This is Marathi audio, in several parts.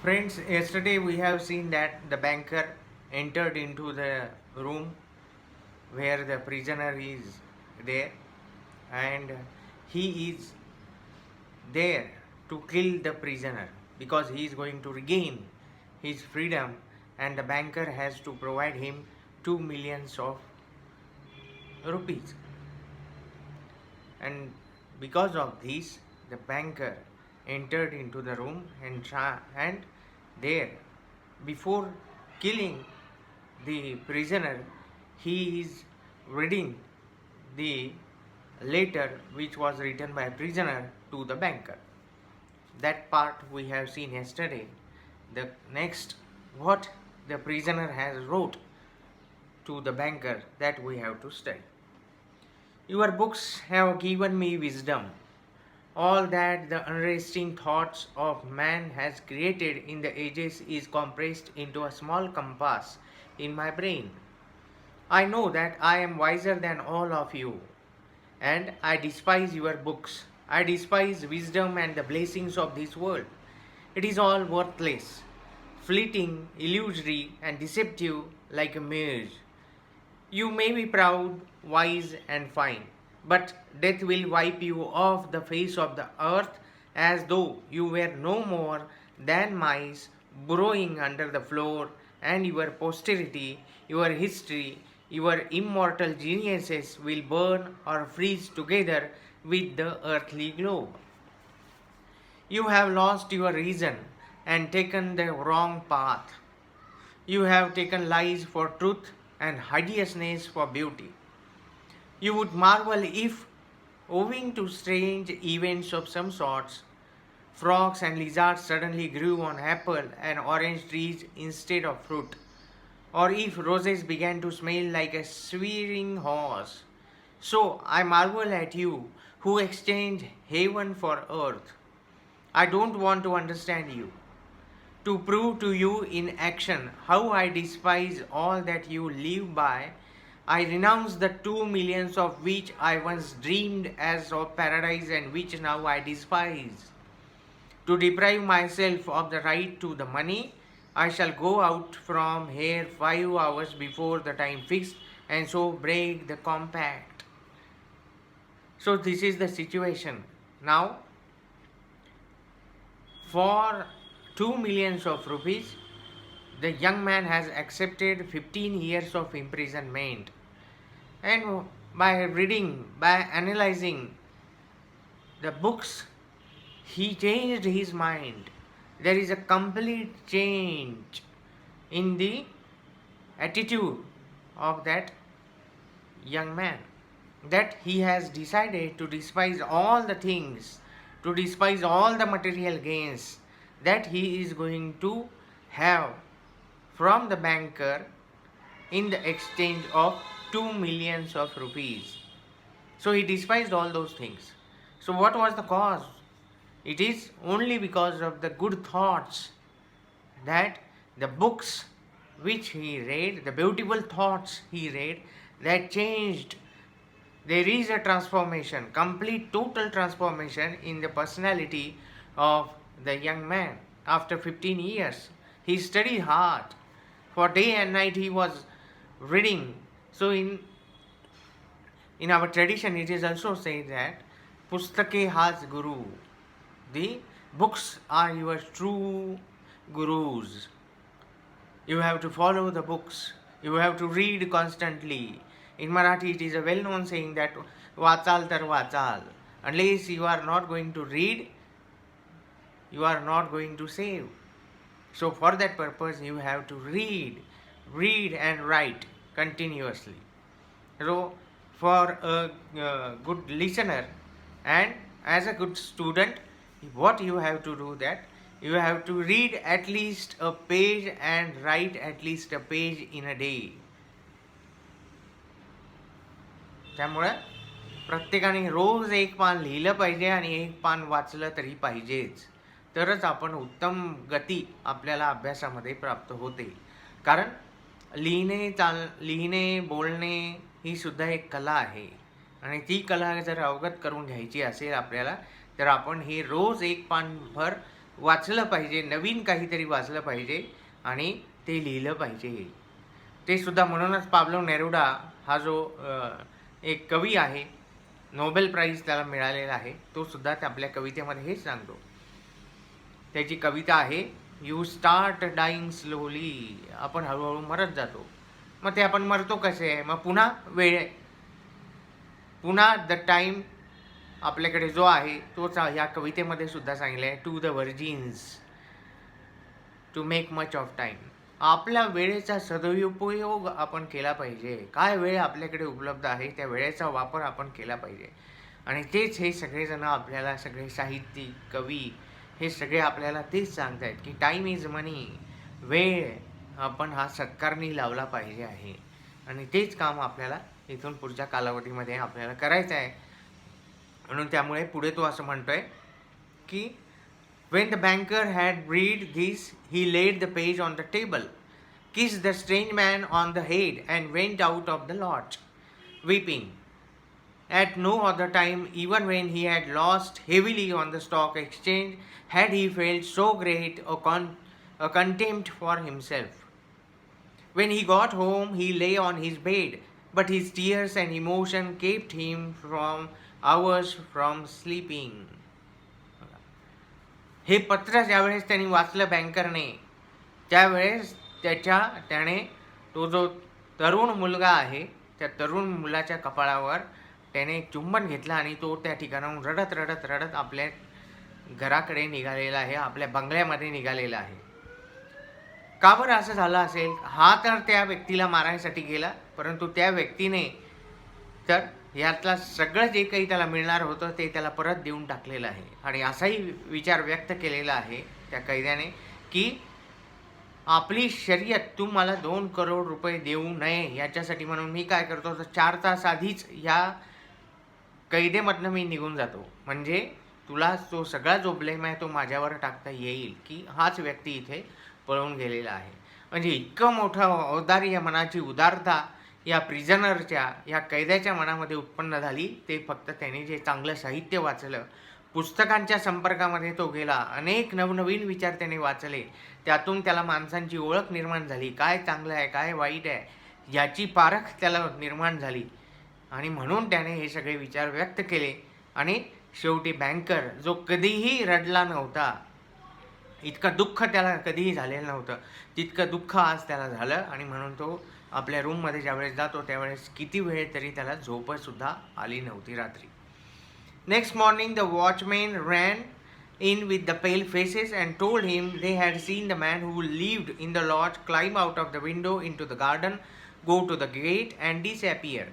Friends, yesterday we have seen that the banker entered into the room where the prisoner is there, and he is there to kill the prisoner because he is going to regain his freedom, and the banker has to provide him 2 millions of rupees. And because of this, the banker entered into the room and there, before killing the prisoner, he is reading the letter which was written by a prisoner to the banker. That part we have seen yesterday. The next, what the prisoner has wrote to the banker, that we have to study. Your books have given me wisdom. All that the unresting thoughts of man has created in the ages is compressed into a small compass in my brain. I know that I am wiser than all of you, and I despise your books. I despise wisdom and the blessings of this world. It is all worthless, fleeting, illusory, and deceptive like a mirage. You may be proud, wise, and fine, but death will wipe you off the face of the earth as though you were no more than mice burrowing under the floor, and your posterity, your history, your immortal geniuses will burn or freeze together with the earthly globe. You have lost your reason and taken the wrong path. You have taken lies for truth and hideousness for beauty. You would marvel if, owing to strange events of some sorts, frogs and lizards suddenly grew on apple and orange trees instead of fruit, or if roses began to smell like a swearing horse. So I marvel at you who exchange heaven for earth. I don't want to understand you, to prove to you in action how I despise all that you live by. I renounce the 2 millions of which I once dreamed as of paradise and which now I despise. To deprive myself of the right to the money, I shall go out from here 5 hours before the time fixed and so break the compact. So, this is the situation. Now, for 2 millions of rupees, the young man has accepted 15 years of imprisonment. And by reading, by analyzing the books, he changed his mind. There is a complete change in the attitude of that young man, that he has decided to despise all the things, to despise all the material gains that he is going to have from the banker in the exchange of 2 millions of rupees. So he despised all those things. So, what was the cause? It is only because of the good thoughts that the books which he read, the beautiful thoughts he read, that changed. There is a transformation, complete total transformation in the personality of the young man after 15 years. He studied hard. For day and night he was reading. So in our tradition it is also said that Pustake has Guru. The books are your true gurus. You have to follow the books. You have to read constantly. In Marathi, it is a well known saying that Vachal tar vachal. Unless you are not going to read, you are not going to save. So, for that purpose, you have to read and write continuously. So, for a good listener and as a good student, what you have to do, that you have to read at least a page and write at least a page in a day. त्यामुळे प्रत्येकाने रोज एक पान लिहिलं पाहिजे आणि एक पान वाचलं तरी पाहिजेच, तरच आपण उत्तम गती आपल्याला अभ्यासामध्ये प्राप्त होते. कारण लिहिणे बोलणे ही सुद्धा एक कला आहे, आणि ती कला जर अवगत करून घ्यायची असेल आपल्याला, तर आपण हे रोज एक पानभर वाचलं पाहिजे, नवीन काहीतरी वाचलं पाहिजे आणि ते लिहिलं पाहिजे. ते सुद्धा म्हणूनच पाब्लो नेरुडा हा जो एक कवी आहे, नोबेल प्राईज त्याला मिळालेला आहे, तो सुद्धा आपल्या कवितेमध्ये हेच सांगतो. त्याची कविता आहे, यू स्टार्ट डाईंग स्लोली, आपण हळूहळू मरत जातो. मग ते आपण मरतो कसे? मग पुन्हा पुन्हा द टाईम आपल्याकडे जो आहे तोच ह्या कवितेमध्ये सुद्धा सांगितलं आहे, to the virgins to make much of time. आपल्या वेळेचा सदुपयोग आपण केला पाहिजे. काय वेळ आपल्याकडे उपलब्ध आहे त्या वेळेचा वापर आपण केला पाहिजे. आणि तेच हे सगळेजण आपल्याला, सगळे साहित्यिक, कवी हे सगळे आपल्याला तेच सांगत आहेत की टाईम इज मनी, वेळ आपण हा सत्कारणी लावला पाहिजे आहे. आणि तेच काम आपल्याला इथून पुढच्या कालावधीमध्ये आपल्याला करायचं आहे. म्हणून त्यामुळे पुढे तो असं म्हणतोय की when the banker had read this, he laid the page on the table, kissed the strange man on the head, and went out of the lodge, weeping. At no other time, even when he had lost heavily on the stock exchange, had he felt so great a contempt for himself. When he got home, he lay on his bed, but his tears and emotion kept him from hours from sleeping. हे पत्र ज्यावेळेस त्यांनी वाचलं बँकरने, त्यावेळेस त्याने तो जो तरुण मुलगा आहे त्या तरुण मुलाच्या कपाळावर त्याने चुंबन घेतलं आणि तो त्या ठिकाणाहून रडत रडत रडत आपल्या घराकडे निघालेला आहे, आपल्या बंगल्यामध्ये निघालेला आहे. का बरं असं झालं असेल? हा तर त्या व्यक्तीला मारायसाठी गेला, परंतु त्या व्यक्तीने तर यातला सगळं जे काही त्याला मिळणार होतं ते त्याला परत देऊन टाकलेलं आहे. आणि असाही विचार व्यक्त केलेला आहे त्या कैद्याने की आपली शर्यत तू मला 2 करोड रुपये देऊ नये याच्यासाठी म्हणून मी काय करतो, तर 4 तास आधीच या कैदेमधनं मी निघून जातो, म्हणजे तुला तो सगळा जो ब्लेम आहे तो माझ्यावर टाकता येईल की हाच व्यक्ती इथे पळून गेलेला आहे. म्हणजे इतकं मोठं औदार्य, मनाची उदारता या प्रिझनरच्या, या कैद्याच्या मनामध्ये उत्पन्न झाली. ते फक्त त्याने जे चांगलं साहित्य वाचलं, पुस्तकांच्या संपर्कामध्ये तो गेला, अनेक नवनवीन विचार त्याने वाचले, त्यातून त्याला माणसांची ओळख निर्माण झाली, काय चांगलं आहे काय वाईट आहे याची पारख त्याला निर्माण झाली. आणि म्हणून त्याने हे सगळे विचार व्यक्त केले. आणि शेवटी बँकर जो कधीही रडला नव्हता, इतकं दुःख त्याला कधीही झालेलं नव्हतं, तितकं दुःख आज त्याला झालं. आणि म्हणून तो आपल्या रूममध्ये ज्यावेळेस जातो त्यावेळेस किती वेळ तरी त्याला झोपसुद्धा आली नव्हती रात्री. Next morning the watchman ran in with the pale faces and told him they had seen the man who lived in the lodge climb out of the window into the garden, go to the gate and disappear.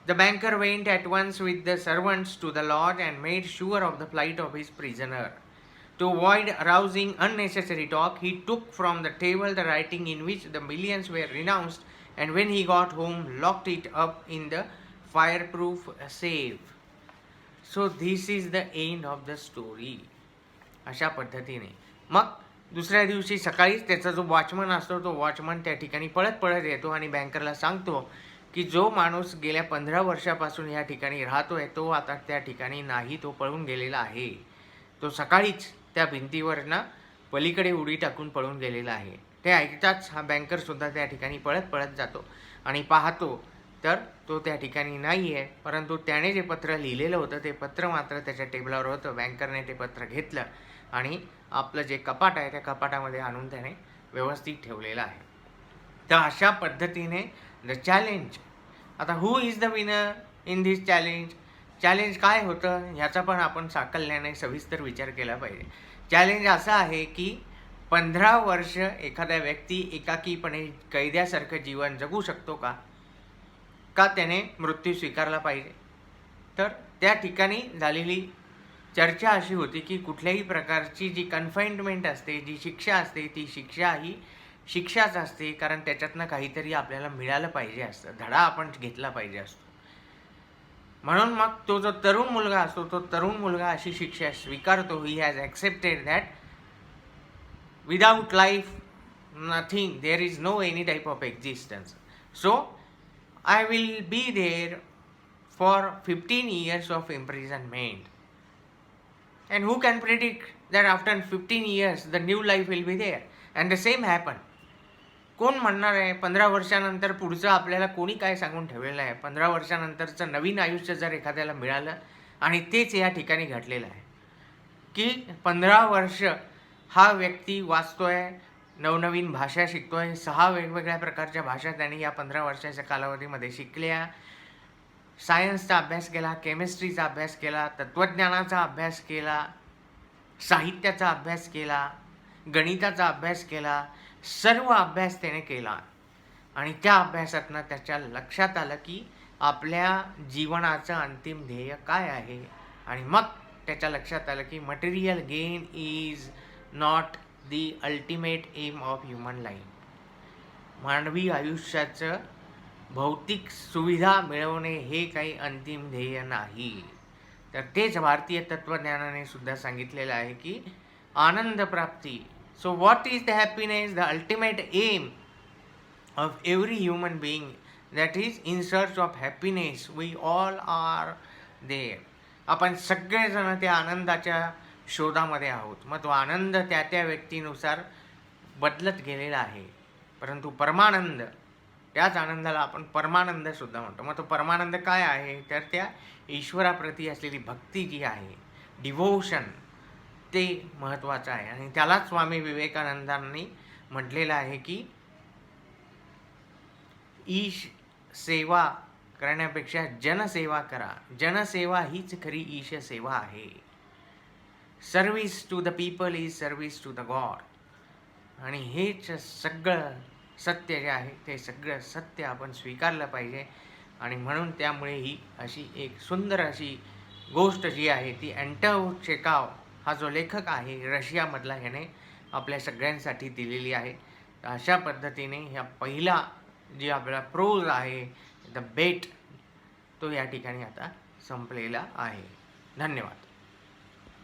The banker went at once with the servants to the lodge and made sure of the flight of his prisoner. To avoid arousing unnecessary talk, he took from the table the writing in which the millions were renounced, and when he got home locked it up in the fireproof safe. So this is the end of the story. अशा पद्धतीने मग दुसऱ्या दिवशी सकाळीच त्याचा जो वॉचमन असतो तो वॉचमन त्या ठिकाणी पळत पळत येतो आणि बँकरला सांगतो की जो माणूस गेल्या 15 वर्षापासून या ठिकाणी राहतोय तो आता त्या ठिकाणी नाही, तो पळून गेलेला आहे. तो सकाळीच त्या भिंतीवरनं पलीकडे उडी टाकून पळून गेलेला आहे. ते ऐकताच हा बँकरसुद्धा त्या ठिकाणी पळत पळत जातो आणि पाहतो तर तो त्या ठिकाणी नाही आहे, परंतु त्याने जे पत्र लिहिलेलं होतं ते पत्र मात्र त्याच्या टेबलावर होतं. बँकरने ते पत्र घेतलं आणि आपलं जे कपाट आहे त्या कपाटामध्ये आणून त्याने व्यवस्थित ठेवलेलं आहे. तर अशा पद्धतीने द चॅलेंज. आता who is the winner in this challenge? Challenge काय होतं ह्याचा पण आपण साकल्याने सविस्तर विचार केला पाहिजे. चॅलेंज असं आहे की 15 वर्ष एखादा व्यक्ती एकाकीपणे कैद्यासारखं जीवन जगू शकतो का त्याने मृत्यू स्वीकारला पाहिजे? तर त्या ठिकाणी झालेली चर्चा अशी होती की कुठल्याही प्रकारची जी कन्फाइनमेंट असते, जी शिक्षा असते, ती शिक्षा ही शिक्षाच असते, कारण त्याच्यातनं काहीतरी आपल्याला मिळालं पाहिजे असतं, धडा आपण घेतला पाहिजे असतो. म्हणून मग तो जो तरुण मुलगा असतो तो तरुण मुलगा अशी शिक्षा स्वीकारतो. He has accepted that without life nothing, there is no any type of existence. So I will be there for 15 years of imprisonment. And who can predict that after 15 years the new life will be there? And the same happen. कोण म्हणणार आहे 15 वर्षानंतर पुढचं आपल्याला कोणी काय सांगून ठेवलेलं आहे? 15 वर्षानंतरचं नवीन आयुष्य जर एखाद्याला मिळालं आणि तेच या ठिकाणी घडलेलं आहे की 15 वर्ष हा व्यक्ती वाचतोय, नवनवीन भाषा शिकतोय, 6 वेगवेगळ्या प्रकारच्या भाषा त्यांनी या 15 वर्षाच्या कालावधीमध्ये शिकल्या, सायन्सचा अभ्यास केला, केमिस्ट्रीचा अभ्यास केला, तत्त्वज्ञानाचा अभ्यास केला, साहित्याचा अभ्यास केला, गणिताचा अभ्यास केला, सर्व अभ्यास त्याने केला. आणि त्या अभ्यासातनं त्याच्या लक्षात आलं की आपल्या जीवनाचं अंतिम ध्येय काय आहे. आणि मग त्याच्या लक्षात आलं की material gain is not the ultimate aim of human life. मानवी आयुष्याचं भौतिक सुविधा मिळवणे हे काही अंतिम ध्येय नाही. तर तेच भारतीय तत्त्वज्ञानाने सुद्धा सांगितलेलं आहे की आनंद प्राप्ती. So what is the happiness? The ultimate aim of every human being, that is in search of happiness. We all are there. आपण सगळेजण त्या आनंदाच्या शोधामध्ये आहोत. मग तो आनंद त्या त्या व्यक्तीनुसार बदलत गेलेला आहे. परंतु परमानंद, त्याच आनंदाला आपण परमानंदसुद्धा म्हणतो. मग तो परमानंद काय आहे? तर त्या ईश्वराप्रती असलेली भक्ती जी आहे, डिव्होशन, ते महत्त्वाचं आहे. आणि त्यालाच स्वामी विवेकानंदांनी म्हटलेलं आहे की ईश सेवा करण्यापेक्षा जनसेवा करा. जनसेवा हीच खरी ईश सेवा आहे. Service to the people is service to the god. आणि हेच सगळं सत्य जे आहे ते सगळं सत्य आपण स्वीकारलं पाहिजे. आणि म्हणून त्यामुळे ही अशी एक सुंदर अशी गोष्ट जी आहे ती अँटोन चेखोव हा जो लेखक आहे रशियामधला, ह्याने आपल्या सगळ्यांसाठी दिलेली आहे. तर अशा पद्धतीने ह्या पहिला जी आपला प्रोज आहे द बेट, तो या ठिकाणी आता संपलेला आहे. धन्यवाद.